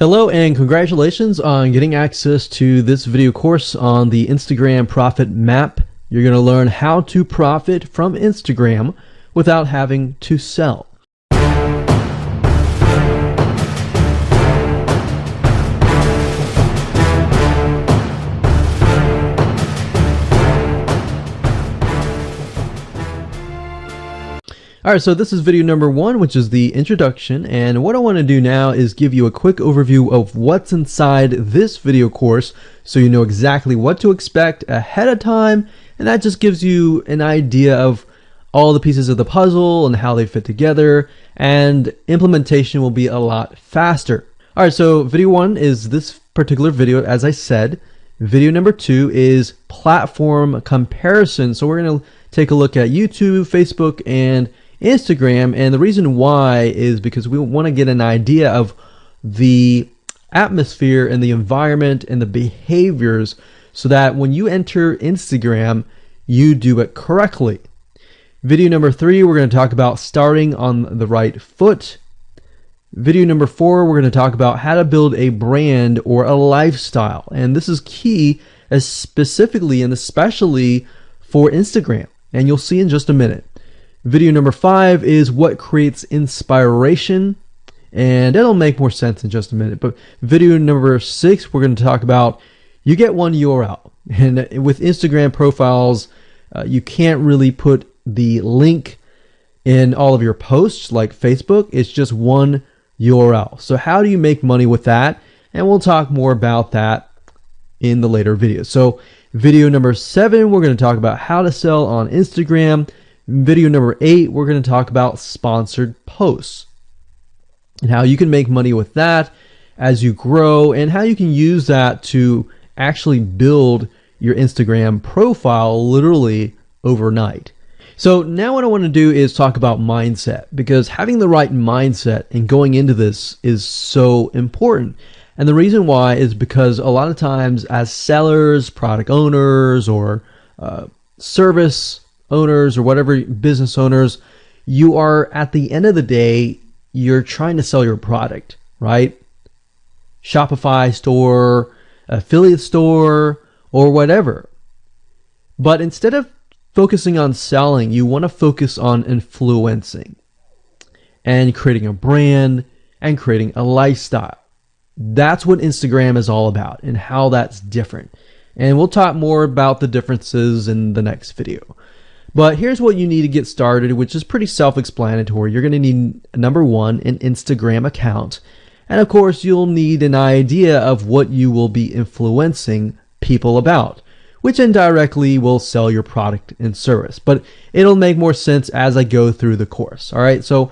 Hello and congratulations on getting access to this video course on the Instagram Profit Map. You're going to learn how to profit from Instagram without having to sell. Alright, so this is video number 1, which is the introduction, and what I want to do now is give you a quick overview of what's inside this video course so you know exactly what to expect ahead of time, and that just gives you an idea of all the pieces of the puzzle and how they fit together, and implementation will be a lot faster. Alright, so video 1 is this particular video, as I said. Video number 2 is platform comparison, so we're going to take a look at YouTube, Facebook, and Instagram, and the reason why is because we want to get an idea of the atmosphere and the environment and the behaviors so that when you enter Instagram, you do it correctly. Video number 3, we're going to talk about starting on the right foot. Video number 4, we're going to talk about how to build a brand or a lifestyle, and this is key specifically and especially for Instagram, and you'll see in just a minute. Video number 5 is what creates inspiration, and it'll make more sense in just a minute. But video number 6, we're going to talk about you get one URL, and with Instagram profiles, you can't really put the link in all of your posts like Facebook. It's just one URL. So how do you make money with that? And we'll talk more about that in the later videos. So video number 7, we're going to talk about how to sell on Instagram. Video number 8, we're going to talk about sponsored posts and how you can make money with that as you grow and how you can use that to actually build your Instagram profile literally overnight. So now what I want to do is talk about mindset, because having the right mindset and going into this is so important. And the reason why is because a lot of times as sellers, product owners, or service owners or whatever, business owners, you are, at the end of the day, you're trying to sell your product, right? Shopify store, affiliate store, or whatever. But instead of focusing on selling, you want to focus on influencing and creating a brand and creating a lifestyle. That's what Instagram is all about and how that's different. And we'll talk more about the differences in the next video. But here's what you need to get started, which is pretty self-explanatory. You're going to need, number 1, an Instagram account. And of course, you'll need an idea of what you will be influencing people about, which indirectly will sell your product and service. But it'll make more sense as I go through the course. All right, so